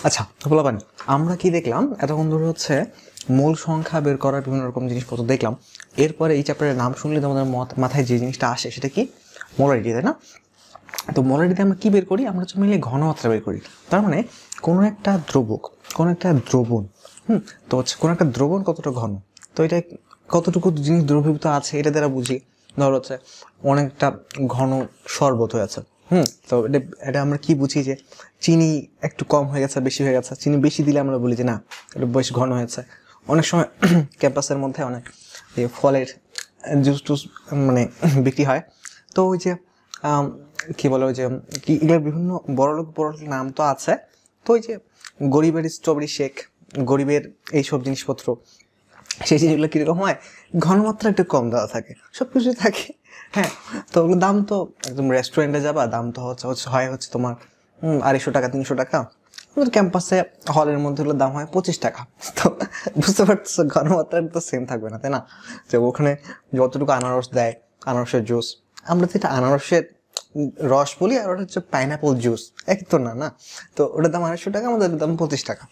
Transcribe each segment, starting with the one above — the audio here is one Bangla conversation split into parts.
আচ্ছা বলবেন আমরা কি দেখলাম এতক্ষণ ধরে হচ্ছে মূল সংখ্যা বের করার বিভিন্ন রকম জিনিসপত্র দেখলাম। এরপরে এই চ্যাপ্টারের নাম শুনলে তোমাদের মাথায় যে জিনিসটা আসে সেটা কি? মোলারিটি, তাই না? তো মোলারিটিতে আমরা কি বের করি? আমরা হচ্ছে মেনলি ঘনমাত্রা বের করি। তার মানে কোনো একটা দ্রবক, কোনো একটা দ্রবণ, তো হচ্ছে কোনো একটা দ্রবণ কতটা ঘন, তো এটা কতটুকু জিনিস দ্রবীভূত আছে এটা দ্বারা বুঝি। ধর হচ্ছে অনেকটা ঘন শরবত হয়ে আছে, তো এটা আমরা কি বুঝি যে চিনি একটু কম হয়ে গেছে, বেশি হয়ে গেছে। চিনি বেশি দিলে আমরা বলি যে না এটা বেশ ঘন হয়েছে। অনেক সময় ক্যাম্পাসের মধ্যে অনেক ফলের জুস টুস মানে বিক্রি হয়, তো ওই যে কি বলে ওই যে এগুলোর বিভিন্ন বড়লোক নাম তো আছে। তো ওই যে গরিবের স্ট্রবেরি শেক, গরিবের এইসব জিনিসপত্র, সেই জিনিসগুলো কীরকম হয়? ঘনমাত্রা একটু কম দেওয়া থাকে, সব কিছুই থাকে। হ্যাঁ, তো ওগুলোর দাম তো একদম রেস্টুরেন্টে যাবা দাম তো হচ্ছে তোমার 250 টাকা 300 টাকা। আমাদের ক্যাম্পাসে হলের মধ্যে ওগুলোর দাম হয় 25 টাকা। তো বুঝতে পারছো ঘনমাত্রা তো সেম থাকবে না, তাই না? যে ওখানে যতটুকু আনারস দেয়, আনারসের জুস, আমরা তো এটা আনারসের রস বলি, আর ওটা হচ্ছে পাইনাপল জুস, এক তো না। তো ওটার দাম 250 টাকা, আমাদের দাম 25 টাকা।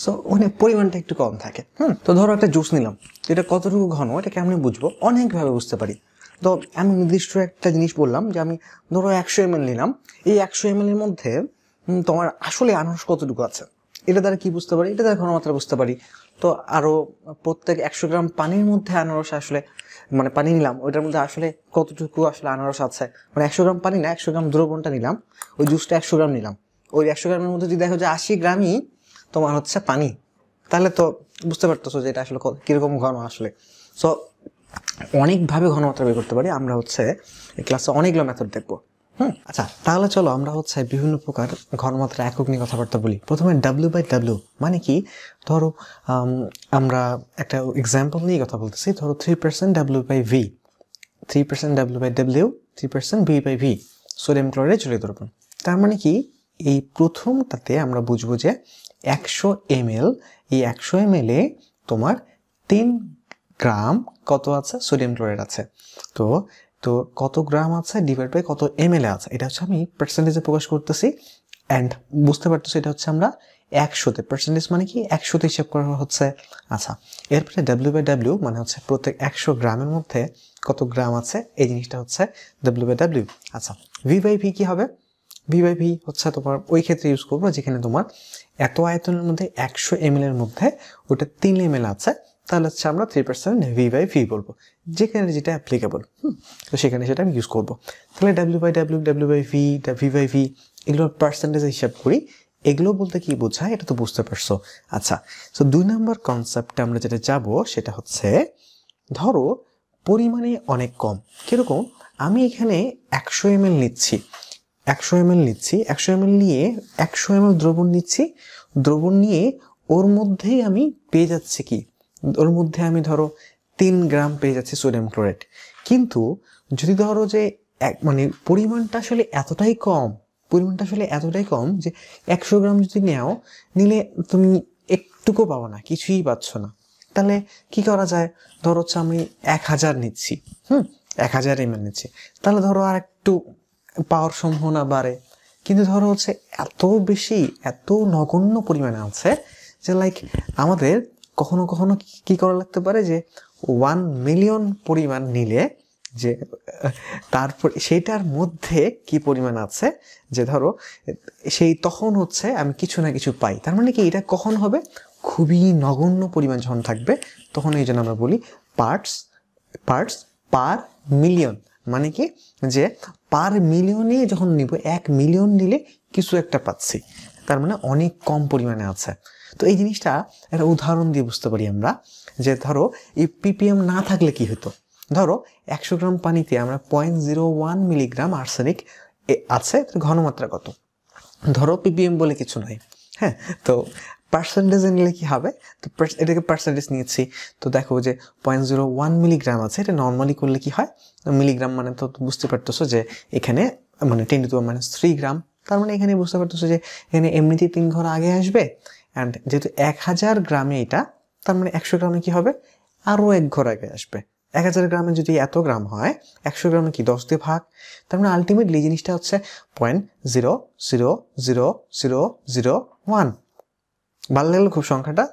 সো ওখানে পরিমাণটা একটু কম থাকে। তো ধরো একটা জুস নিলাম, এটা কতটুকু ঘন এটা কেমনি বুঝবো? অনেকভাবে বুঝতে পারি। তো আমি নির্দিষ্ট একটা জিনিস বললাম যে আমি ধরো 100 ml নিলাম, এই 100 ml এর মধ্যে তোমার আসলে আনারস কতটুকু আছে এটা দ্বারা কি বুঝতে পারি? এটা দ্বারা ঘনমাত্রা বুঝতে পারি। তো আরো প্রত্যেক 100 গ্রাম পানির মধ্যে আনারস আসলে মানে পানি নিলাম, ওইটার মধ্যে আসলে কতটুকু আসলে আনারস আছে, মানে 100 গ্রাম পানি না, 100 গ্রাম দ্রবণটা নিলাম, ওই জুসটা 100 গ্রাম নিলাম, ওই 100 গ্রামের মধ্যে যদি দেখো যে 80 গ্রামই তোমার হচ্ছে পানি, তাহলে তো বুঝতে পারতেছো যে এটা আসলে কিরকম ঘন আসলে। সো অনেকভাবে ঘনমাত্রা বের করতে পারি আমরা, হচ্ছে এই ক্লাসে অনেকগুলো মেথড দেখবো। আচ্ছা তাহলে চলো আমরা হচ্ছে বিভিন্ন প্রকার ঘনমাত্রা একক নিয়ে কথাবার্তা বলি। প্রথমে W/W মানে কি? ধরো আমরা একটা এক্সাম্পল নিয়ে কথা বলতেছি। ধরো 3% W/V, 3% W/W, 3% V/V, sodium chloride জলীয় দ্রবণ। তার মানে কি? এই প্রথমটাতে আমরা বুঝবো যে 100 ml, এই 100 ml এ তোমার 3 গ্রাম কত আছে? সোডিয়াম ক্লোরাইড আছে। তো তো কত গ্রাম আছে ডিভাইড বাই কত ml আছে, এটা হচ্ছে আমি পার্সেন্টেজে প্রকাশ করতেছি। অ্যান্ড বুঝতে পারতেছি এটা হচ্ছে আমরা 100তে, পার্সেন্টেজ মানে কি 100তে হিসাব করা হচ্ছে। আচ্ছা, এরপরে W/W মানে হচ্ছে প্রত্যেক 100 গ্রামের মধ্যে কত গ্রাম আছে, এই জিনিসটা হচ্ছে W/W। আচ্ছা, V/V কি হবে? V/V হচ্ছে তোমার ওই ক্ষেত্রে ইউজ করবো যেখানে তোমার এত আয়তনের মধ্যে 100 ml এর মধ্যে ওটা 3 ml আছে, তাহলে হচ্ছে আমরা 3% V/V বলবো, যেখানে যেটা অ্যাপ্লিকেবল। তো সেখানে সেটা আমি ইউজ করবো। তাহলে W/W, W/V, V/V এগুলোর পার্সেন্টেজে হিসাব করি। এগুলো বলতে কি বোঝায় এটা তো বুঝতে পারছো। আচ্ছা, তো 2 নম্বর কনসেপ্টে আমরা যেটা যাব সেটা হচ্ছে ধরো পরিমাণে অনেক কম। কিরকম? আমি এখানে 100 ml নিচ্ছি, 100 ml নিচ্ছি, 100 ml নিয়ে 100 ml দ্রবণ নিচ্ছি, দ্রবণ নিয়ে ওর মধ্যেই আমি পেয়ে যাচ্ছি কি? ওর মধ্যে আমি ধরো 3 গ্রাম পেয়ে যাচ্ছি সোডিয়াম ক্লোরাইড। কিন্তু যদি ধরো যে মানে পরিমাণটা আসলে এতটাই কম, পরিমাণটা আসলে এতটাই কম যে 100 গ্রাম যদি নেও, নিলে তুমি একটুকু পাবো না, কিছুই পাচ্ছ না। তাহলে কি করা যায়? ধরো হচ্ছে আমি 1000 নিচ্ছি, 1000 ml নিচ্ছি, তাহলে ধরো আর একটু পাওয়ার সম্ভাবনা বাড়ে। কিন্তু ধরো হচ্ছে এত বেশি, এত নগণ্য পরিমাণে আছে যে লাইক আমাদের কখনো কখনো কি করা লাগতে পারে যে 1 মিলিয়ন পরিমাণ নিলে যে তারপর সেইটার মধ্যে কি পরিমাণ আছে যে ধরো সেই তখন হচ্ছে আমি কিছু না কিছু পাই। তার মানে কি এটা কখন হবে? খুবই নগণ্য পরিমাণ যখন থাকবে তখন এই জন্য আমরা বলি পার্টস পার মিলিয়ন। মানে কি? যে পার মিলিয়নে যখন নিব, 1 মিলিয়ন নিলে কিছু একটা পাচ্ছি, তার মানে অনেক কম পরিমাণে আছে। তো এই জিনিসটা একটা উদাহরণ দিয়ে বুঝতে পারি আমরা, যে ধরো এই ppm না থাকলে কি হতো? ধরো 100 গ্রাম পানিতে আমরা 0.01 মিলিগ্রাম আর্সেনিক আছে, ঘনমাত্রা কত? ধরো ppm বলে কিছু নাই। হ্যাঁ, তো পার্সেন্টেজে নিলে কি হবে? তো এটাকে পার্সেন্টেজ নিয়েছি, তো দেখো যে 0.01 মিলিগ্রাম আছে। এটা নর্মালি করলে কি হয়? মিলিগ্রাম মানে তো বুঝতে পারতেছো যে এখানে মানে 10⁻³ গ্রাম। তার মানে এখানে বুঝতে পারতেছো যে এখানে এমনিতেই 3 ঘর আগে আসবে। অ্যান্ড যেহেতু 1000 গ্রামে এটা, তার মানে 100 গ্রামে কি হবে? আরও 1 ঘর আগে আসবে। 1000 গ্রামে যদি এত গ্রাম হয়, 100 গ্রামে কি 10 দিয়ে ভাগ। তার মানে আলটিমেটলি জিনিসটা হচ্ছে 0.0000001। ভালো লাগলো খুব সংখ্যাটা?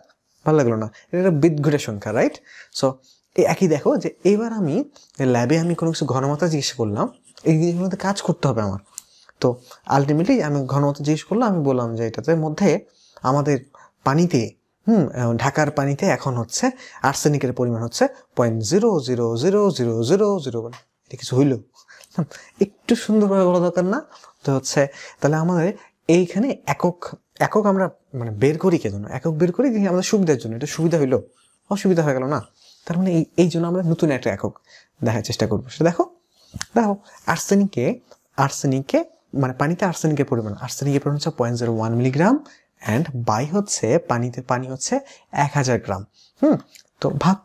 ভালো লাগলো না, এটা একটা বিদঘুটে সংখ্যা, রাইট? সো এই একই দেখো যে এবার আমি ল্যাবে আমি কোনো কিছু ঘনমাত্রা জিজ্ঞেস করলাম, এই জিনিসগুলোতে কাজ করতে হবে আমার। তো আলটিমেটলি আমি ঘনমাত্রা জিজ্ঞেস করলাম, আমি বললাম যে এটাতে মধ্যে আমাদের পানিতে ঢাকার পানিতে এখন হচ্ছে আর্সেনিকের পরিমাণ হচ্ছে 0.0000001। এটা কিছু হইল? একটু সুন্দরভাবে বলা দরকার না? তো হচ্ছে তাহলে আমাদের এইখানে একক একক আমরা মানে বের করি কেন, একক বের করি আমাদের সুবিধার জন্য। এটা সুবিধা হইলো? অসুবিধা হয়ে গেল না? তার মানে এই জন্য আমরা নতুন একটা একক দেখার চেষ্টা করবো। সেটা দেখো আর্সেনিকে মানে পানিতে আর্সেনিকের পরিমাণ হচ্ছে 0.01 মিলিগ্রাম, অ্যান্ড বাই হচ্ছে পানি হচ্ছে 1000 গ্রাম। তো ভাগ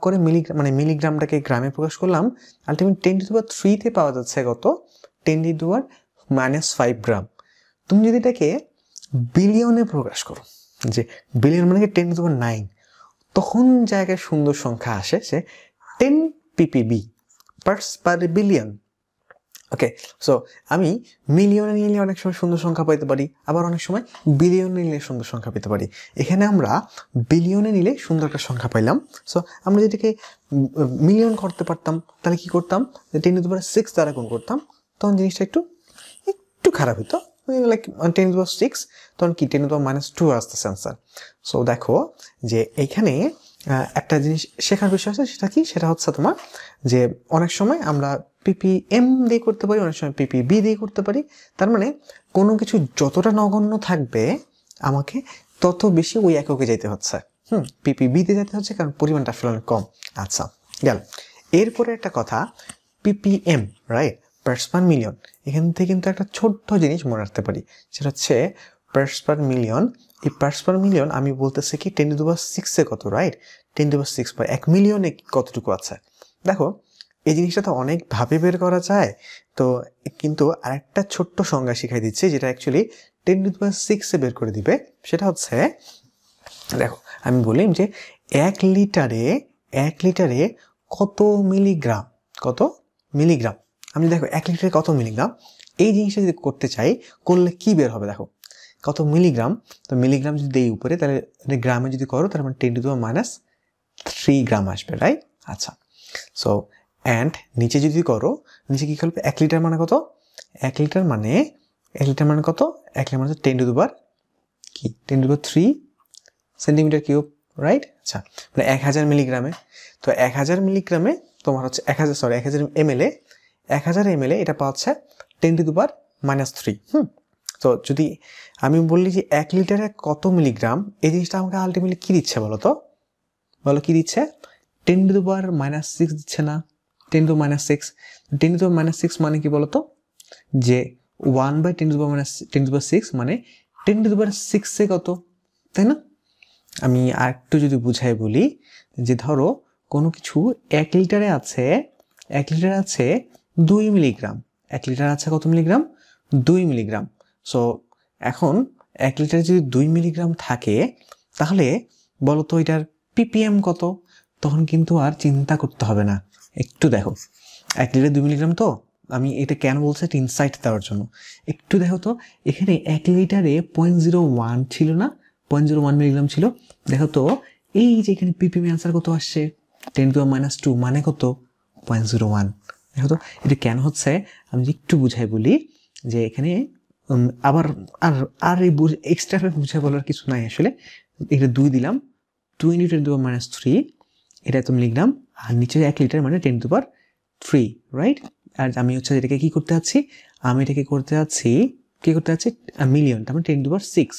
করে মিলিগ্রাম মানে মিলিগ্রামটাকে গ্রামে প্রকাশ করলাম। আলটিমেট 10⁻³ পাওয়া যাচ্ছে কত? 10⁻⁻5 গ্রাম। তুমি যদি এটাকে বিলিয়নে প্রকাশ করো, যে বিলিয়ন মানে 10⁹, তখন জায়গায় সুন্দর সংখ্যা আসে সে 10 ppb পার্টস পার বিলিয়ন। ওকে, সো আমি মিলিয়নে নিলে অনেক সময় সুন্দর সংখ্যা পাইতে পারি, আবার অনেক সময় বিলিয়নে নিলে সুন্দর সংখ্যা পেতে পারি। এখানে আমরা বিলিয়নে নিলে সুন্দর একটা সংখ্যা পাইলাম। সো আমরা যেটাকে মিলিয়ন করতে পারতাম, তাহলে কি করতাম? 10⁶ দ্বারা গুণ করতাম, তখন জিনিসটা একটু খারাপ হইতো, লাইক 10⁶, তখন কি 10⁻² আসতেছে আনসার। সো দেখো যে এইখানে একটা জিনিস শেখার বিষয় আছে, সেটা কি? সেটা হচ্ছে তোমার যে অনেক সময় আমরা ppm দিয়ে করতে পারি, অনেক সময় ppb দিয়ে করতে পারি। তার মানে কোনো কিছু যতটা নগণ্য থাকবে আমাকে তত বেশি ওই এককে যেতে হচ্ছে। ppb তে যেতে হচ্ছে, কারণ পরিমাণটা আসলে অনেক কম। আচ্ছা, গেল। এরপরে একটা কথা, ppm, right, parts per million. এখান থেকে কিন্তু একটা ছোট্ট জিনিস মনে রাখতে পারি, সেটা হচ্ছে পার্টস পার মিলিয়ন। এই পার্টস পার মিলিয়ন আমি বলতেছি কি 10⁶ কত, রাইট? 10⁶ বা 1 মিলিয়নে কতটুকু আছে। দেখো এই জিনিসটা তো অনেকভাবে বের করা যায়, তো কিন্তু আরেকটা ছোট্ট সংজ্ঞা শিখাই দিচ্ছি, যেটা অ্যাকচুয়ালি 10⁶ বের করে দিবে। সেটা হচ্ছে, দেখো আমি বলি যে 1 লিটারে কত মিলিগ্রাম, আমি দেখো 1 লিটারে কত মিলিগ্রাম, এই জিনিসটা যদি করতে চাই, করলে কি বের হবে? দেখো কত মিলিগ্রাম, তো মিলিগ্রাম যদি দেই উপরে, তাহলে গ্রামে যদি করো তার মানে 10⁻³ গ্রাম আসবে, রাইট? আচ্ছা, সো অ্যান্ড নিচে যদি করো, নিচে কি করবে? 1 লিটার মানে কত? 1 লিটার মানে কত? 1 লিটার মানে 10⁻³ সেন্টিমিটার কিউব, রাইট? আচ্ছা, মানে 1000 মিলিগ্রামে। তো 1000 মিলিগ্রামে তোমার হচ্ছে 1000 ml এটা পাচ্ছে 10⁻³ তো যদি আমি বললি যে 1 লিটারে কত মিলিগ্রাম, এই জিনিসটা আমাকে আলটিমেটলি কি দিচ্ছে বলো তো? বলো কি দিচ্ছে? 10⁻⁻6 দিচ্ছে না? 10⁻6 মানে কি বলতো? যে 1/10⁻6 মানে 10⁻6 কত, তাই না? আমি আরেকটু যদি বুঝাই বলি, যে ধরো কোনো কিছু 1 লিটারে আছে 2 মিলিগ্রাম। 1 লিটার আছে কত মিলিগ্রাম? 2 মিলিগ্রাম। সো এখন 1 লিটারে যদি 2 মিলিগ্রাম থাকে, তাহলে বলো তো এটার ppm কত? তখন কিন্তু আর চিন্তা করতে হবে না। একটু দেখো 1 লিটারে 2 মিলিগ্রাম, তো আমি এটা কেন বলছি? একটা ইনসাইট দেওয়ার জন্য। একটু দেখো তো, এখানে 1 লিটারে 0.01 ছিল না? 0.01 মিলিগ্রাম ছিল। দেখো তো এই যে এখানে ppm অ্যান্সার কত আসছে? 10⁻², মানে কত? 0.01। দেখো তো এটা কেন হচ্ছে, আমি একটু বুঝাই বলি, যে এখানে আবার আর এই এক্সট্রা বুঝাই বলার কিছু নাই আসলে। এটা 2 দিলাম, 2 × 10⁻³ এটা তো মিলিগ্রাম, আর নিচে 1 লিটার মানে 10⁻³ রাইট? আর আমি হচ্ছে এটাকে কি করতে যাচ্ছি? আমি এটাকে করতে যাচ্ছি মিলিয়ন, তার মানে 10⁻6।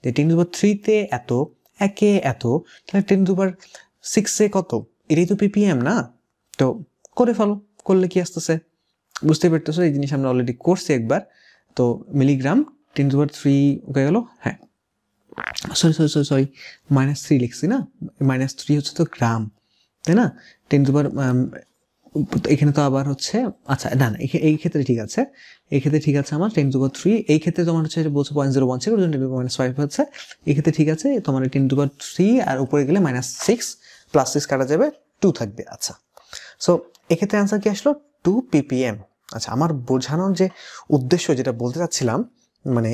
10⁻³ এত, একে এত, তাহলে 10⁻6 কত? এটাই তো ppm না? তো করে ফেলো, করলে কি আসতেছে বুঝতে পারতেছো? এই জিনিস আমরা অলরেডি করছি একবার। তো মিলিগ্রাম 10⁻³ হয়ে গেল। হ্যাঁ, সরি -3 লিখছি না? -3 হচ্ছে তো গ্রাম, তাই না? 10 এখানে তো আবার হচ্ছে, আচ্ছা না এই ক্ষেত্রে ঠিক আছে, আমার 10⁻³ এই ক্ষেত্রে তোমার হচ্ছে বলছে 0.01 ছিল, 10⁻5 হচ্ছে, এই ক্ষেত্রে ঠিক আছে। তোমার 10⁻³ আর উপরে গেলে -6 + 6 কাটা যাবে, 2 থাকবে। আচ্ছা, সো এক্ষেত্রে অ্যান্সার কি আসলো? 2 ppm। আচ্ছা, আমার বোঝানোর যে উদ্দেশ্য, যেটা বলতে চাচ্ছিলাম, মানে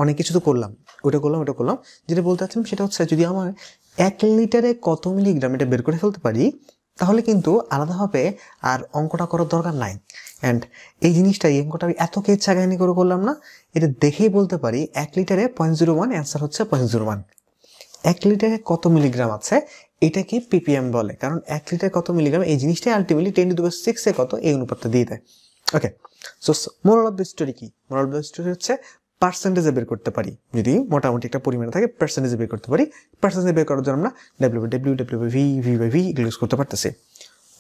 অনেক কিছু তো করলাম, ওটা করলাম যেটা বলতে চাচ্ছিলাম সেটা হচ্ছে যদি আমার 1 লিটারে কত মিলিগ্রাম এটা বের করে ফেলতে পারি তাহলে কিন্তু আলাদাভাবে আর অঙ্কটা করার দরকার নাই। অ্যান্ড এই জিনিসটা এই অঙ্কটা আমি এত কেচ্ছা কাহিনী করে করলাম না, এটা দেখেই বলতে পারি 1 লিটারে 0.01, অ্যান্সার হচ্ছে 0.01। 1 লিটারে কত মিলিগ্রাম আছে এটাকে ppm বলে, কারণ 1 লিটারে কত মিলিগ্রাম এই জিনিসটাই আলটিমেটলি 10⁶ কত এই অনুপাতটা দিয়ে দেয়। Okay, so moral of the story কি? মোরাল অফ দ্য স্টোরি হচ্ছে পার্সেন্টেজে বের করতে পারি, যদি মোটামুটি একটা পরিমাণে থাকে পার্সেন্টেজে বের করতে পারি। পার্সেন্টেজে বের করার জন্য আমরা w/v ইউজ করতে পারতেছি।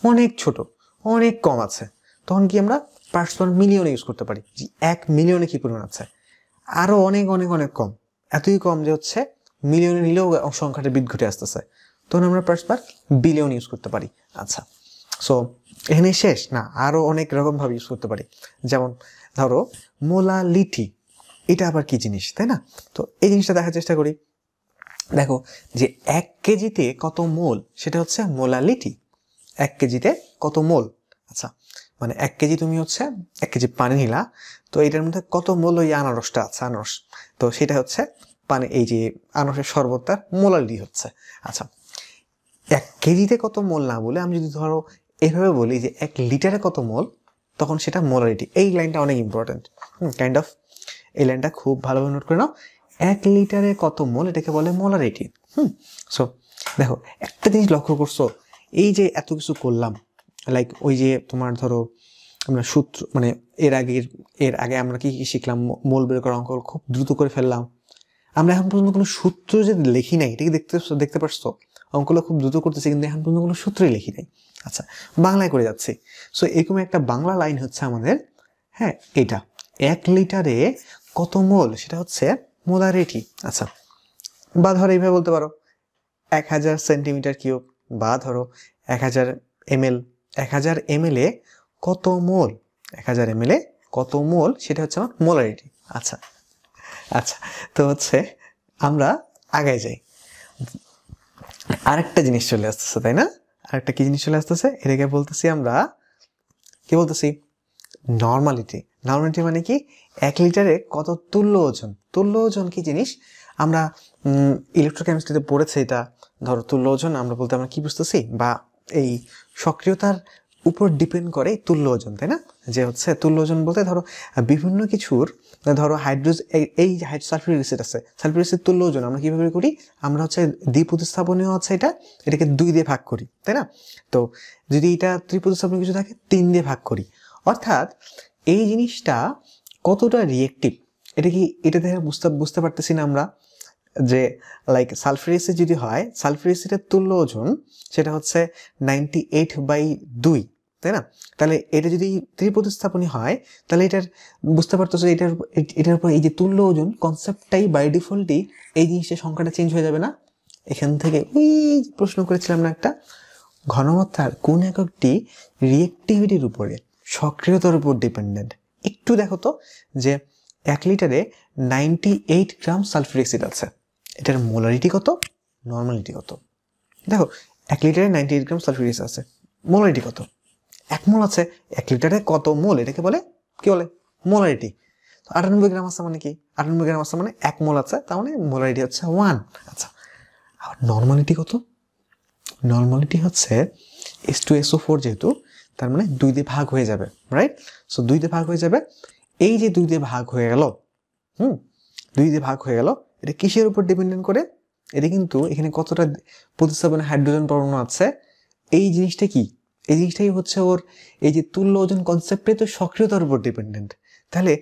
অনেক ছোট, অনেক কম আছে, তখন কি আমরা পার্টস পার মিলিয়নে ইউজ করতে পারি, যে 1 মিলিয়নে কি পরিমাণ আছে, আরো অনেক অনেক অনেক কম, এতই কম যে হচ্ছে মিলিয়নে নিলেও সংখ্যাটা বিট ঘটে আসতেছে, তখন আমরা পার্টস পার বিলিয়ন ইউজ করতে পারি। আচ্ছা, সো এখানে শেষ না, আরো অনেক রকম ভাবে ইউজ করতে পারি। যেমন ধরো মোলালিটি, এটা আবার কি জিনিস, তাই না? তো এই জিনিসটা দেখার চেষ্টা করি। দেখো যে 1 কেজিতে কত মোল, সেটা হচ্ছে মোলালিটি। 1 কেজিতে কত মোল, আচ্ছা মানে 1 কেজি তুমি হচ্ছে 1 কেজি পানি নিলা, তো এটার মধ্যে কত মোল ওই আনারসটা আছে, আনারস, তো সেটা হচ্ছে পানি, এই যে আনারসের শরবতটার মোলালিটি হচ্ছে। আচ্ছা, 1 কেজিতে কত মোল না বলে আমি যদি ধরো এইভাবে বলি যে 1 লিটারে কত মোল, তখন সেটা মোলারিটি। এই লাইনটা অনেক ইম্পর্টেন্ট, কাইন্ড অফ এই লাইনটা খুব ভালোভাবে নোট করে নাও। 1 লিটারে কত মোল, এটাকে বলে মোলারিটি। সো দেখো একটা জিনিস লক্ষ্য করছো, এই যে এত কিছু করলাম, লাইক ওই যে তোমার ধরো আমরা সূত্র মানে এর আগে আমরা কি কি শিখলাম, মোল বের করা অঙ্ক খুব দ্রুত করে ফেললাম। আমরা এখন পর্যন্ত কোনো সূত্র যে লিখি নাই, এটা কি দেখতে পারছো? অঙ্কগুলো খুব দ্রুত করতেছি কিন্তু এখন পর্যন্ত কোনো সূত্রই লিখি নাই। আচ্ছা, বাংলায় করে যাচ্ছি। সো এরকম একটা বাংলা লাইন হচ্ছে আমাদের, হ্যাঁ এটা 1 লিটারে কত মোল, সেটা হচ্ছে মোলারিটি। আচ্ছা, বা ধরো এইভাবে বলতে পারো 1000 সেন্টিমিটার কিউব, বা ধরো 1000 ml, 1000 ml এ কত মোল, 1000 ml এ কত মোল, সেটা হচ্ছে আমার মোলারিটি। আচ্ছা আচ্ছা, তো হচ্ছে আমরা আগায় যাই, আরেকটা জিনিস চলে আসতেছে, তাই না? আরেকটা কি জিনিস চলে আসতেছে, এটাকে বলতেছি আমরা, কি বলতেছি, নর্মালিটি। নর্মালিটি মানে কি, 1 লিটারে কত তুল্য ওজন। তুল্য ওজন কি জিনিস, আমরা ইলেকট্রোকেমিস্ট্রিতে পড়েছে এটা। ধরো তুল্য ওজন আমরা বলতে আমরা কি বুঝতেছি, বা এই সক্রিয়তার উপর ডিপেন্ড করে তুল্য ওজন, তাই না? যে হচ্ছে তুল্য ওজন বলতে ধরো বিভিন্ন কিছুর, ধরো এই সালফিউরিক অ্যাসিড আছে, সালফিউরিক অ্যাসিড তুল্য ওজন আমরা কিভাবে করি, আমরা হচ্ছে দ্বিপ্রতিস্থাপনীয় হচ্ছে এটাকে 2 দিয়ে ভাগ করি, তাই না? তো যদি এটা ত্রিপ্রতিস্থাপনীয় কিছু থাকে 3 দিয়ে ভাগ করি। অর্থাৎ এই জিনিসটা কতটা রিয়েক্টিভ, এটা দেখে বুঝতে পারতেছি না আমরা, যে লাইক সালফিউরিক অ্যাসিড যদি হয়, সালফিউরিক অ্যাসিডের তুল্য ওজন সেটা হচ্ছে 98/2, তাই না? তাহলে এটা যদি ত্রিপ্রতিস্থাপনী হয়, তাহলে এটার বুঝতে পারতেছো এটার উপর এই যে তুল্য ওজন কনসেপ্টটাই বাই ডিফল্টই এই জিনিসটা সংখ্যাটা চেঞ্জ হয়ে যাবে না? এখান থেকে ওই প্রশ্ন করেছিলাম না একটা, ঘনমাত্রার কোন এককটি রিয়েক্টিভিটির উপরে, সক্রিয়তার উপর ডিপেন্ডেন্ট। একটু দেখো তো যে 1 লিটারে 98 গ্রাম সালফিউরিক অ্যাসিড আছে, এটার মোলারিটি কত, নর্মালিটি কত? দেখো 1 লিটারে 98 গ্রাম সালফিউরিক অ্যাসিড আছে, মোলারিটি কত, 1 মোল আছে। 1 লিটারে কত মোল, এটাকে বলে কি বলে, মোলারিটি। 98 গ্রাম আছে মানে কি, 98 গ্রাম আছে মানে 1 মোল আছে, তার মানে মোলারিটি হচ্ছে 1। আচ্ছা, আর নর্মালিটি কত? নর্মালিটি হচ্ছে H2SO4, যেহেতু তার মানে 2 দিয়ে ভাগ হয়ে যাবে, রাইট? সো 2 দিয়ে ভাগ হয়ে যাবে, এই যে 2 দিয়ে ভাগ হয়ে গেল, 2 দিয়ে ভাগ হয়ে গেল, এটা কিসের উপর ডিপেন্ডেন্ট করে, এটা কিন্তু এখানে কতটা প্রতিস্থাপনে হাইড্রোজেন পরমাণু আছে, এই জিনিসটা কি, এই জিনিসটাই হচ্ছে ওর এই যে তুল্য ওজন কনসেপ্টে তো সক্রিয়তার উপর ডিপেন্ডেন্ট। তাহলে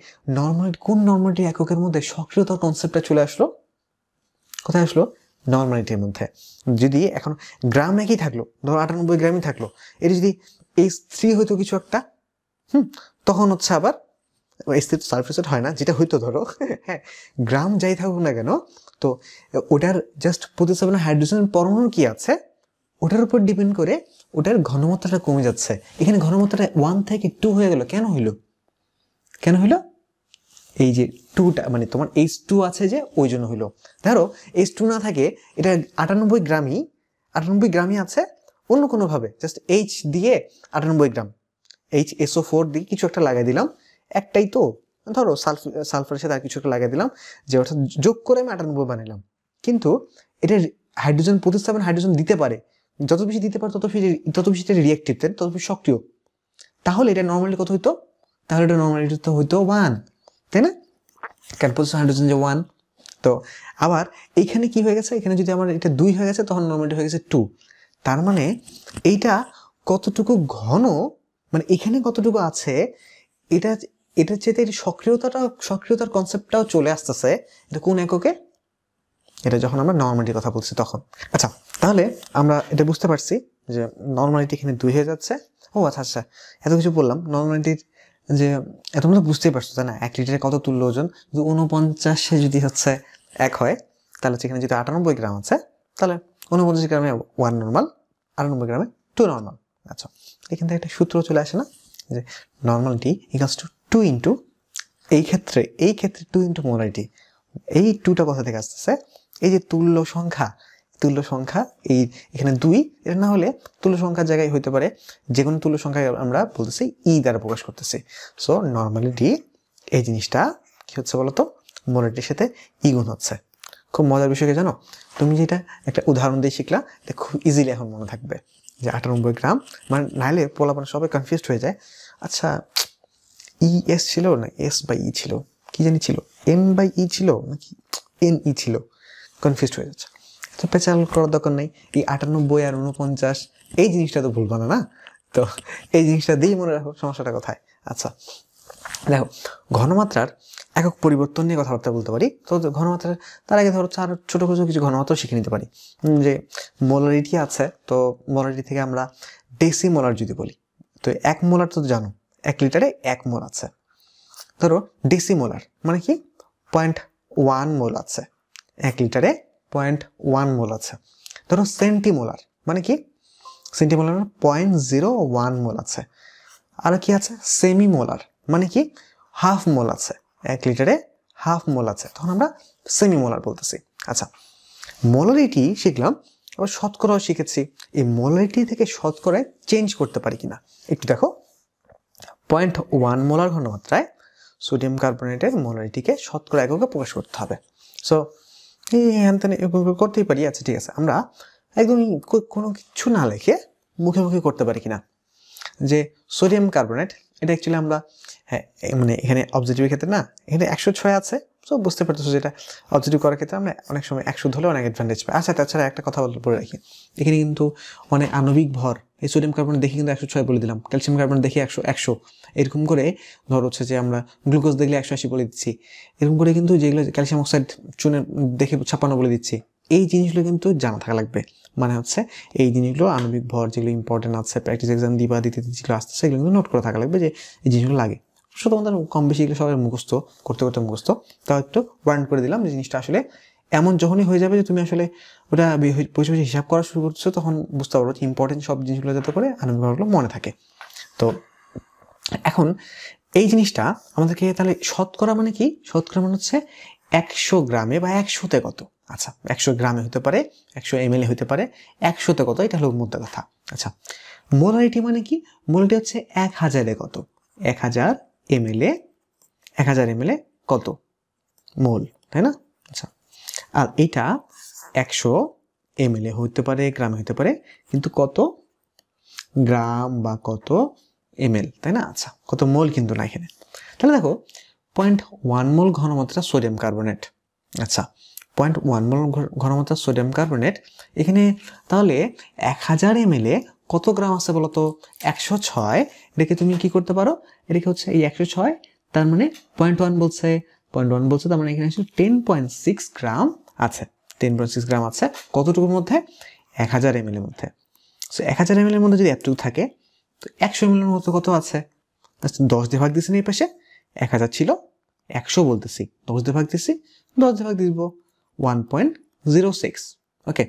কোন নর্মালিটি এককের মধ্যে সক্রিয়তার কনসেপ্টটা চলে আসলো, কোথায় আসলো, নর্মালিটির মধ্যে। যদি এখন গ্রাম একই থাকলো, ধরো 98 গ্রামই থাকলো, এটা যদি H3 হইতো কিছু একটা, তখন হচ্ছে আবার H3 তো সালফিউরিক হয় না, যেটা হইতো ধরো, হ্যাঁ গ্রাম যাই থাকুক না কেন, তো ওটার জাস্ট প্রতিস্থাপনে হাইড্রোজেন পরমাণু কি আছে ওটার উপর ডিপেন্ড করে ওটার ঘনমাত্রাটা কমে যাচ্ছে। এখানে ঘনমাত্রাটা 1 থেকে 2 হয়ে গেল, কেন হইলো? এই যে 2টা মানে তোমার H2 আছে যে, ওই জন্য হইলো। ধরো H2 না থাকে, এটা 98 গ্রামই আছে, অন্য কোনোভাবে জাস্ট H দিয়ে 98 গ্রাম, HSO4 দিয়ে কিছু একটা লাগাই দিলাম, একটাই তো, ধরো সালফারের সাথে আর কিছু একটা লাগিয়ে দিলাম, যে অর্থাৎ যোগ করে আমি 98 বানাইলাম। কিন্তু এটা হাইড্রোজেন প্রতিস্থাপন হাইড্রোজেন দিতে পারে, যত বেশি দিতে পারে তত বেশি এটা রিয়েক্টিভ, তত বেশি সক্রিয়। তাহলে এটা নর্মালি কত হইতো? তাহলে এটা নর্মালি হইতো 1, তাই না? কারণ পজিশন হাইড্রোজেন যে 1। তো আবার এইখানে কি হয়ে গেছে, এখানে যদি আমার এটা 2 হয়ে গেছে তখন নর্মালি হয়ে গেছে 2। তার মানে এইটা কতটুকু ঘন, মানে এখানে কতটুকু আছে, এটার চেয়ে এর সক্রিয়তার কনসেপ্টটাও চলে আসতেছে। এটা কোন এককে? এটা যখন আমরা নর্মালিটির কথা বলছি তখন। আচ্ছা, তাহলে আমরা এটা বুঝতে পারছি যে নর্মালিটি এখানে 2 হয়ে যাচ্ছে। ও আচ্ছা আচ্ছা, এত কিছু বললাম নর্মালিটির, যে এত তোমরা বুঝতেই পারছো তাই না? 1 লিটারে কত তুল্য ওজন? যদি 49 যদি হচ্ছে 1 হয়, তাহলে সেখানে যদি 98 গ্রাম আছে, তাহলে 49 গ্রামে 1 নর্মাল, 98 গ্রামে 2 নর্মাল। আচ্ছা, এখান থেকে একটা সূত্র চলে আসে না, যে নর্মালিটি ইকুয়ালস টু 2 ইন্টু, এই ক্ষেত্রে 2 ইন্টু মোলারিটি। এই 2টা কথা থেকে আসতেছে, এই যে তুল্য সংখ্যা এই এখানে 2, এটা না হলে তুল্য সংখ্যার জায়গায় হইতে পারে যে কোনো তুল্য সংখ্যায় আমরা বলতেছি ই দ্বারা প্রকাশ করতেছি। সো নর্মালিটি এই জিনিসটা কি হচ্ছে বলতো? মোলারিটির সাথে ই গুণ হচ্ছে। খুব মজার বিষয় কি জানো? তুমি যেটা একটা উদাহরণ দিয়ে শিখলা, এটা খুব ইজিলি এখন মনে থাকবে, যে 98 গ্রাম, মানে নাইলে পোলাপান সবাই কনফিউজড হয়ে যায়। আচ্ছা, ই এস ছিল না এস বাই ই ছিল, কি জানি ছিল, এন বাই ই ছিল নাকি এন ই ছিল, কনফিউজড হয়ে যাচ্ছে। তো পেঁচাল করার দরকার নেই, এই 98 আর 49 এই জিনিসটা তো ভুলবা না, তো এই জিনিসটা দিয়েই মনে রাখো সমস্যাটা কোথায়। আচ্ছা দেখো, ঘনমাত্রার একক পরিবর্তন নিয়ে কথাবার্তা বলতে পারি। তো ঘনমাত্রার তার আগে ধরো ছোট কিছু ঘনমাত্রা শিখে নিতে পারি। যে মোলারিটি আছে, তো মোলারিটি থেকে আমরা ডেসিমোলার যদি বলি, তো 1 মোলার তো জানো 1 লিটারে 1 মোল আছে। ধরো ডেসিমোলার মানে কি? 0.1 মোল আছে, 1 লিটারে 0.1 মোল আছে। ধরো সেন্টিমোলার মানে কি? সেন্টিমোলার 0.01 মোল আছে। আর কি আছে? সেমিমোলার মানে কি? হাফ মোল আছে, 1 লিটারে হাফ মোল আছে, তখন আমরা সেমিমোলার বলতেছি। আচ্ছা, মোলারিটি শিখলাম, আবার শতকরাও শিখেছি। এই মোলারিটি থেকে শতকরায় চেঞ্জ করতে পারি কিনা একটু দেখো। 0.1 মোলার ঘনমাত্রায় সোডিয়াম কার্বনেটের মোলারিটিকে শতকরা এককে প্রকাশ করতে হবে। সো এগুলো করতেই পারি। আচ্ছা ঠিক আছে, আমরা একদমই কোনো কিছু না লিখে মুখে করতে পারি কিনা, যে সোডিয়াম কার্বনেট, এটা অ্যাকচুয়ালি আমরা, হ্যাঁ মানে এখানে অবজেক্টিভের ক্ষেত্রে না, এখানে 106 আছে। সো বুঝতে পারতেছো যেটা অবজেক্টিভ করার ক্ষেত্রে আমরা অনেক সময় 100 ধরলে অনেক অ্যাডভান্টেজ পাই। আচ্ছা, তাছাড়া একটা কথা বলে রাখি, এখানে কিন্তু অনেক আণবিক ভর, এই সোডিয়াম কার্বনেট দেখে কিন্তু 106 বলে দিলাম, ক্যালসিয়াম কার্বনেট দেখে 100 এরকম করে ধর হচ্ছে যে আমরা গ্লুকোজ দেখলে 180 বলে দিচ্ছি, এরকম করে কিন্তু যেগুলো ক্যালসিয়াম অক্সাইড চুনে দেখে 56 বলে দিচ্ছি। এই জিনিসগুলো কিন্তু জানা থাকা লাগবে। মানে হচ্ছে এই জিনিসগুলো আণবিক ভর যেগুলো ইম্পর্টেন্ট আছে, প্র্যাকটিস এক্সাম দিতে যেগুলো আসতেছে, সেগুলো কিন্তু নোট করে থাকা লাগবে যে এই জিনিসগুলো লাগে। শুধু আমাদের কম বেশি এগুলো সবাই মুখস্থ করতে মুখস্থ, তাও একটু ওয়ার্ন করে দিলাম যে জিনিসটা আসলে এমন যখনই হয়ে যাবে যে তুমি আসলে ওটা বসে হিসাব করা শুরু করছো, তখন বুঝতে পারবো যে ইম্পর্টেন্ট সব জিনিসগুলো যাতে করে আণবিক ভরগুলো মনে থাকে। তো এখন এই জিনিসটা আমাদেরকে তাহলে শতকরা মানে কি? শতকরা মানে হচ্ছে 100 গ্রামে বা 100তে কত। আচ্ছা, 100 গ্রামে হতে পারে, 100 ml হতে পারে, 100তে কত, এটা হলো মোদ্দা কথা। আচ্ছা, মোলারিটি মানে কি? মোলারিটি হচ্ছে 1000-এ কত, 1000 ml কত মোল, তাই না? আচ্ছা, আর এটা 100 ml হতে পারে, গ্রামে হতে পারে, কিন্তু কত গ্রাম বা কত ml, তাই না? আচ্ছা, কত মোল কিন্তু না এখানে। তাহলে দেখো 0.1 মোল ঘনমাত্রা সোডিয়াম কার্বনেট। আচ্ছা, 0.1 মোল ঘনমাত্রা সোডিয়াম কার্বনেট এখানে, তাহলে 1000 ml কত গ্রাম আছে বলতো? 106। এটাকে তুমি কি করতে পারো? এটাকে হচ্ছে এই 106, তার মানে 0.1 বলছে, তার মানে এখানে 10.6 গ্রাম আছে, 10.6 গ্রাম আছে কতটুকুর মধ্যে? 1000 ml এর মধ্যে। সো 1000 ml এর মধ্যে যদি এতটুকু থাকে, তো 100 ml এর মধ্যে কত আছে? 10 দিয়ে ভাগ দিচ্ছি না, এই পাশে 1000 ছিল, 100 বলতেছি, 10 দিয়ে ভাগ দিচ্ছি, 10 দিয়ে ভাগ দিব 1.06। ওকে,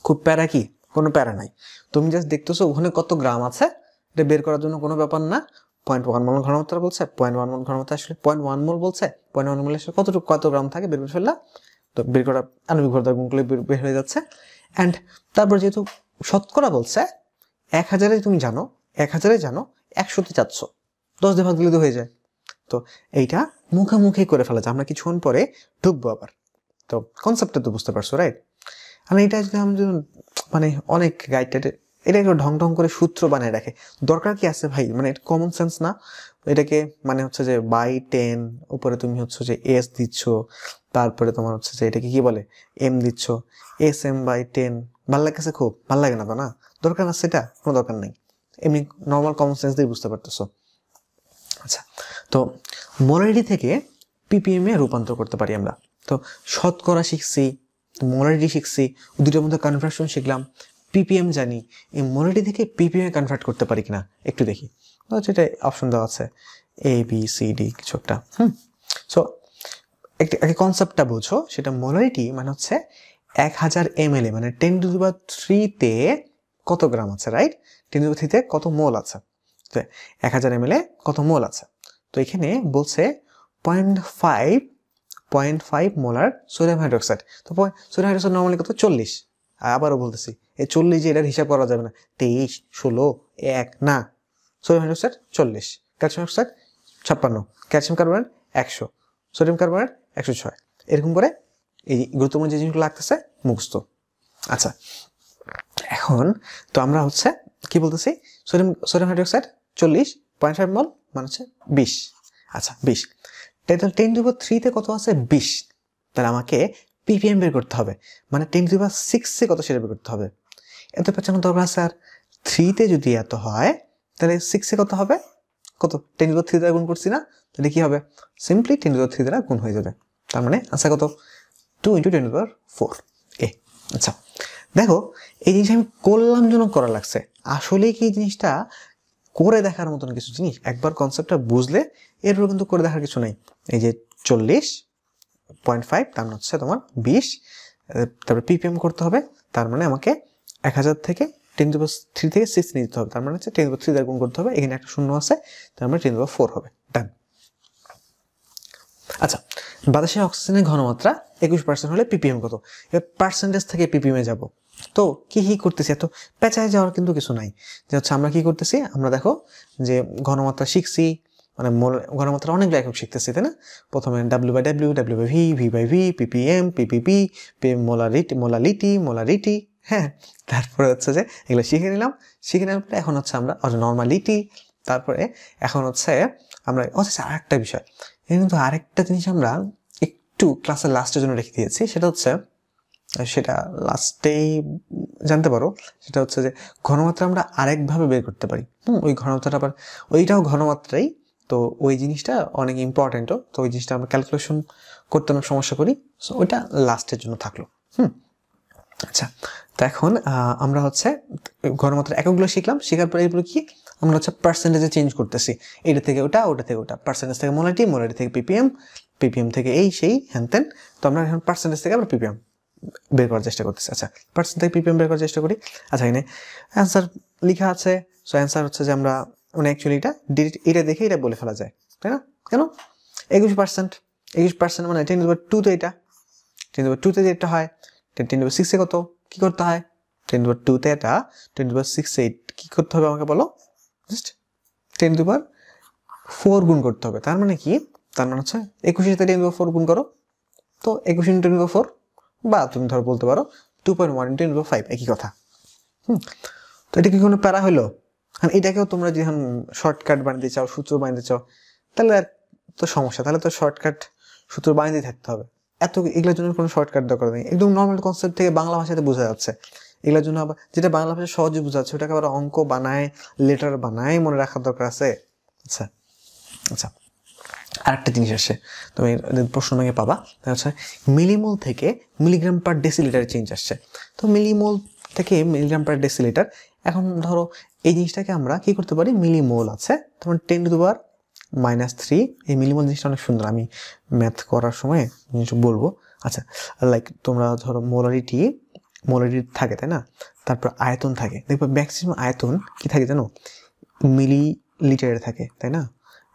খুব প্যারা কি? কোনো প্যারা নাই। তুমি জাস্ট দেখতেছো ওখানে কত গ্রাম আছে, এটা বের করার জন্য কোনো ব্যাপার না। 0.1 মোল ঘনমাত্রা বলছে, 0.1 মোল ঘনমাত্রা আসলে 0.1 মোল বলছে, 0.1 মোল আসলে কত গ্রাম থাকে বের করে ফেললা, তো বের করা আণবিক ভর দ্বারা গুণ করলে বের হয়ে যাচ্ছে। অ্যান্ড তারপর যেহেতু শতকরা বলছে, 1000-এ তুমি জানো, 1000-এ জানো, 100-তে চাচ্ছ, 10 দিয়ে ভাগ দিলে তো হয়ে যায়। তো এইটা মুখোমুখি করে ফেলা যায়, আমরা কিছুক্ষণ পরে ঢুকবো আবার। তো কনসেপ্টটা তো বুঝতে পারছো, রাইট? আমি এটা যদি আমি মানে অনেক গাইড এটা একটু ঢং ঢং করে সূত্র বানিয়ে রাখে, দরকার কি আছে ভাই? মানে এটা কমন সেন্স না? এটাকে মানে হচ্ছে যে বাই 10 উপরে তুমি হচ্ছে যে এস দিচ্ছ, তারপরে তোমার হচ্ছে যে এটাকে কি বলে এম দিচ্ছ, এস এম বাই 10, ভাল লাগছে? খুব ভাল লাগে না তো না? দরকার আছে এটা? কোনো দরকার নেই, এমনি নর্মাল কমন সেন্স দিয়ে বুঝতে পারতেছো। আচ্ছা, তো মোলারিটি থেকে পিপিএম এ রূপান্তর করতে পারি আমরা। তো শতকরা শিখছি, মোলারিটি শিখছি, দুটোর মধ্যে কনভার্সন শিখলাম, পিপিএম জানি, এই মোলারিটি থেকে পিপিএম এ কনভার্ট করতে পারি কিনা একটু দেখি। যেটা অপশন দেওয়া আছে এ বি সি ডি কিছু একটা। সো একটা কনসেপ্টটা বুঝো, সেটা মোলারিটি মানে হচ্ছে 1000 ml মানে 10⁻³ কত গ্রাম আছে, রাইট? 10⁻³ কত মোল আছে, তো 1000 ml কত মোল আছে। তো এখানে বলছে 0.5 মোলার সোডিয়াম হাইড্রোক্সাইড। তো সোডিয়াম হাইড্রোক্সাইড নর্মালি কত? 40। আবারও বলতেছি, এই 40 যে এটার হিসাব করা যাবে না, 23, 16, 1 না, sodium hydroxide 40, calcium hydroxide 56, calcium carbonate 100, sodium carbonate 106, এরকম করে এই গুরুত্বপূর্ণ যে জিনিসগুলো লাগতেছে মুখস্থ। আচ্ছা, এখন তো আমরা হচ্ছে কি বলতেছি, সোডিয়াম হাইড্রোক্সাইড 40, 0.5 মোল মানে হচ্ছে 20। আচ্ছা 20, 10⁻³ কত আছে? 20। তাহলে আমাকে পিপিএম বের করতে হবে, মানে 10⁻6 কত সেটা বের করতে হবে। এত পেছানো দরকার স্যার, 3 যদি এত হয় তাহলে 6 কত হবে? কত? 10⁻³ দ্বারা গুণ করছি না, তাহলে কি হবে? সিম্পলি 10⁻³ দ্বারা গুণ হয়ে যাবে। তার মানে আচ্ছা কত? 2 × 10⁻4 এ। আচ্ছা দেখো, এই জিনিস আমি করলাম জন্য করা লাগছে, আসলে কি জিনিসটা করে দেখার মতন কিছু জিনিস, একবার কনসেপ্টটা বুঝলে এরপর কিন্তু করে দেখার কিছু নেই। এই যে 40.5 তার মানে হচ্ছে তোমার 20, তারপরে পিপিএম করতে হবে, তার মানে আমাকে 1000 থেকে 10⁻³ থেকে 6 নিয়ে যেতে হবে, তার মানে হচ্ছে 10⁻³ দ্বারা গুণ করতে হবে, এখানে একটা শূন্য আছে, তার মানে 10⁻4 হবে। ডান। আচ্ছা, বাতাসে অক্সিজেনের ঘনমাত্রা 21% হলে পিপিএম কত? এবার পার্সেন্টেজ থেকে পিপিএম এ যাব। তো কি করতেছি, এত পেঁচায় যাওয়ার কিন্তু কিছু নাই, যে হচ্ছে আমরা কি করতেছি, আমরা দেখো যে ঘনমাত্রা শিখছি, মানে ঘনমাত্রা অনেক একক শিখতেছি, তাই না? প্রথমে W/W, W/V, V/V, ppm, ppb, molarity, হ্যাঁ, তারপরে হচ্ছে যে এগুলো শিখে নিলাম, শিখে নেওয়ার পরে এখন হচ্ছে আমরা নর্মালিটি, তারপরে এখন হচ্ছে আমরা আরেকটা বিষয়, কিন্তু আরেকটা জিনিস আমরা একটু ক্লাসের লাস্টের জন্য রেখে দিয়েছি, সেটা হচ্ছে, সেটা লাস্টেই জানতে পারো, সেটা হচ্ছে যে ঘনমাত্রা আমরা আরেকভাবে বের করতে পারি। ওই ঘনমাত্রাটা আবার ওইটাও ঘনমাত্রাই, তো ওই জিনিসটা অনেক ইম্পর্টেন্টও, তো ওই জিনিসটা আমরা ক্যালকুলেশন করতে অনেক সমস্যা করি, সো ওইটা লাস্টের জন্য থাকলো। আচ্ছা, তো এখন আমরা হচ্ছে ঘনমাত্রা এককগুলো শিখলাম, শেখার পরে এরপরে কি আমরা হচ্ছে পার্সেন্টেজে চেঞ্জ করতেছি, এটা থেকে ওটা, ওটা থেকে ওটা, পার্সেন্টেজ থেকে মোলারিটি থেকে পিপিএম, পিপিএম থেকে এই সেই হ্যানতেন। তো আমরা এখন পার্সেন্টেজ থেকে আমরা পিপিএম বের করার চেষ্টা করতেছি। আচ্ছা, পার্সেন্ট থেকে পিপিএম বের করার চেষ্টা করি। আচ্ছা, এখানে অ্যান্সার লেখা আছে, সো অ্যান্সার হচ্ছে যে আমরা মানে অ্যাকচুয়ালি এটা দেখে এটা বলে ফেলা যায়, তাই না? কেন? 21% মানে 10⁻2 তো এটা 10⁻2 তে যেটা হয়, 10⁻6 কত কি করতে হয়? 10⁻2 তে এটা 10⁻6 কি করতে হবে আমাকে বলো? জাস্ট 10⁻4 গুণ করতে হবে। তার মানে কি? তার মানে হচ্ছে 21 সাথে 10⁻4 গুণ করো, তো 21 × 10⁻4, বা তুমি ধরো বলতে পারো 2.1 × 10⁻5, একই কথা। তো এটা কি কোনো প্যারা হলো? এটাকেও তোমরা যখন শর্টকাট বানাতে চাও, সূত্র বানাতে চাও, তাহলে আর তো সমস্যা, তাহলে তো শর্টকাট সূত্র বানিয়ে থাকতে হবে। এগুলোর জন্য কোনো শর্টকাট দরকার নেই, একদম নর্মাল কনসেপ্ট থেকে বাংলা ভাষাতে বোঝা যাচ্ছে। এগুলোর জন্য আবার যেটা বাংলা ভাষায় সহজে বোঝা যাচ্ছে, ওটাকে আবার অঙ্ক বানায়, লেটার বানায় মনে রাখার দরকার আছে। আচ্ছা, আরেকটা জিনিস আসে, তুমি প্রশ্ন ব্যাংকে পাবা, হচ্ছে মিলিমোল থেকে মিলিগ্রাম পার ডেসিলিটারে চেঞ্জ আসছে। তো মিলিমোল থেকে মিলিগ্রাম পার ডেসিলিটার, এখন ধরো এই জিনিসটাকে আমরা কি করতে পারি, মিলিমোল আছে, তখন 10⁻³ এই মিলিমোল জিনিসটা অনেক সুন্দর, আমি ম্যাথ করার সময় জিনিসটা বলবো। আচ্ছা, লাইক তোমরা ধরো মোলারিটি থাকে, তাই না? তারপর আয়তন থাকে, দেখবে ম্যাক্সিমাম আয়তন কি থাকে জানো? মিলিলিটারে থাকে, তাই না?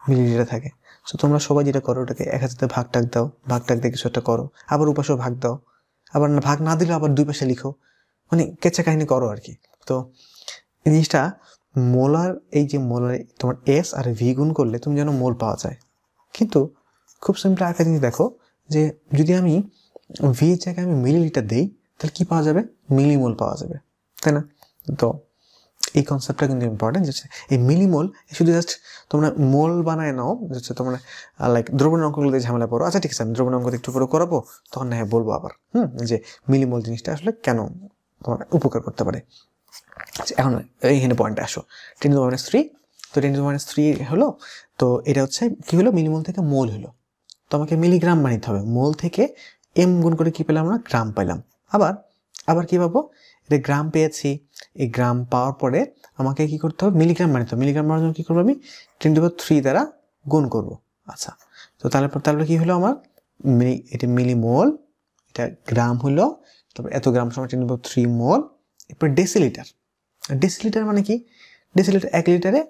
মিলিলিটারে থাকে। সো তোমরা সবাই যেটা করো, ওটাকে 1000 ভাগ টাক দাও, ভাগ টাক দিয়ে কিছু একটা করো, আবার উপাসেও ভাগ দাও, আবার না ভাগ না দিলেও আবার দুই পাশে লিখো, মানে কেচ্ছা কাহিনী করো আর কি। তো এই জিনিসটা মোলার, এই যে মোলার তোমার এস আর ভি গুণ করলে তুমি যেন মোল পাওয়া যায়, কিন্তু খুব সিম্পল একটা জিনিস দেখো, যে যদি আমি ভি এর জায়গায় আমি মিলিলিটার দিই, তাহলে কি পাওয়া যাবে? মিলিমোল পাওয়া যাবে, তাই না? তো এই কনসেপ্টটা কিন্তু ইম্পর্টেন্ট, যে এই মিলিমোল শুধু জাস্ট তোমরা মোল বানায় নাও, হচ্ছে তোমরা লাইক দ্রবণের অঙ্কগুলো দিয়ে ঝামেলা পড়ো। আচ্ছা ঠিক আছে, আমি দ্রবণের অঙ্ক একটু করে করাবো, তখন না বলবো আবার যে মিলিমোল জিনিসটা আসলে কেন তোমার উপকার করতে পারে। এখন এইখানে পয়েন্টে আসো, 10⁻³ তো 10⁻³ হলো, তো এটা হচ্ছে কি হলো, মিলিমোল থেকে মোল হলো, তো আমাকে মিলিগ্রাম বানাইতে হবে। মোল থেকে এম গুণ করে কি পেলাম? আমরা গ্রাম পাইলাম। আবার কি পাবো? এটা গ্রাম পেয়েছি, এই গ্রাম পাওয়ার পরে আমাকে কি করতে হবে? মিলিগ্রাম বানাইতে হবে। মিলিগ্রাম বানানোর জন্য কি করবো? আমি 10⁻³ দ্বারা গুণ করব। আচ্ছা, তো তাহলে কি হলো আমার? এটা মিলিমোল, এটা গ্রাম হলো, তারপর এত গ্রাম সমান 10⁻³ মোল। এরপর ডেসিলিটার। ডেসিলিটার মানে কি? ডেসিলিটার 1 লিটারে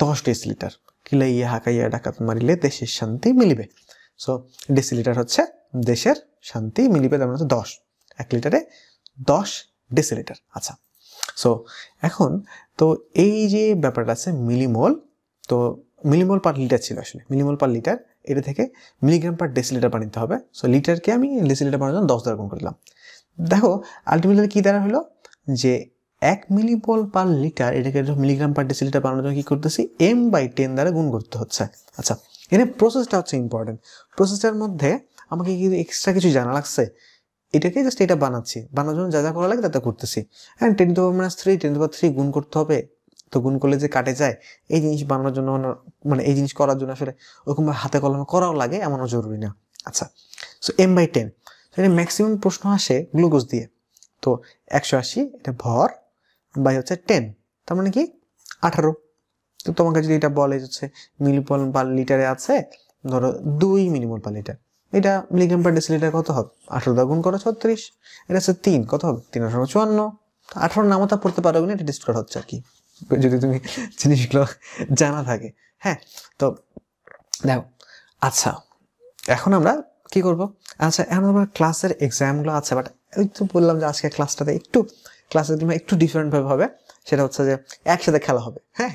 10 ডেসিলিটার। কিলাইয়া হাকাইয়া ডাকাত মারিলে দেশের শান্তি মিলিবে। সো ডেসিলিটার হচ্ছে দেশের শান্তি মিলিবে, তার মানে হচ্ছে 10, 1 লিটারে 10 ডেসিলিটার। আচ্ছা, সো এখন তো এই যে ব্যাপারটা আছে মিলিমোল, তো মিলিমোল পার লিটার ছিল আসলে, মিলিমোল পার লিটার, এটা থেকে মিলিগ্রাম পার ডেসিলিটার বানাতে হবে। সো লিটারকে আমি ডেসিলিটার বানানোর জন্য 10 দ্বারা গুণ করলাম। দেখো আলটিমেটলি কি দ্বারা হলো, যে 1 মিলিমোল পার লিটার, এটাকে মিলিগ্রাম পার ডেসিলিটার বানানোর জন্য কি করতেছি? m/10 দ্বারা গুণ করতে হচ্ছে। আচ্ছা, এখানে প্রসেসটা হচ্ছে ইম্পর্টেন্ট। প্রসেসটার মধ্যে আমাকে কি এক্সট্রা কিছু জানা লাগছে? এটাকে জাস্ট এটা বানানোর জন্য যা যা করা লাগে তা করতেছি। হ্যাঁ, 10⁻³ 10⁻³ গুণ করতে হবে, তো গুণ করলে যে কাটে যায়, এই জিনিস বানানোর জন্য মানে এই জিনিস করার জন্য আসলে ওরকম হাতে কলমে করাও লাগে, এমনও জরুরি না। আচ্ছা, সো m/10, এখানে ম্যাক্সিমাম প্রশ্ন আসে গ্লুকোজ দিয়ে। তো 180 এটা ভর বাই হচ্ছে 10, তার মানে কি 18। তো তোমাকে যদি এটা বলে হচ্ছে মিলিমোল পার লিটারে আছে ধরো 2 মিলিমোল পার লিটার, এটা মিলিগ্রাম পার ডেসিলিটার কত হবে? 18 দ্বারা গুণ করো 36, এটা হচ্ছে 3, কত হবে? 3 18 54। 18 নামতা পড়তে পারো না, এটা ডিসকাস হচ্ছে আর কি, যদি তুমি জিনিসগুলো জানা থাকে। হ্যাঁ, তো দেখো, আচ্ছা এখন আমরা কি করব? আচ্ছা, এখন আমরা ক্লাসের এক্সামগুলো আছে, বাট ওই তো বললাম যে আজকে ক্লাসটাতে একটু ক্লাসের একটু ডিফারেন্টভাবে হবে, সেটা হচ্ছে যে একসাথে খেলা হবে। হ্যাঁ,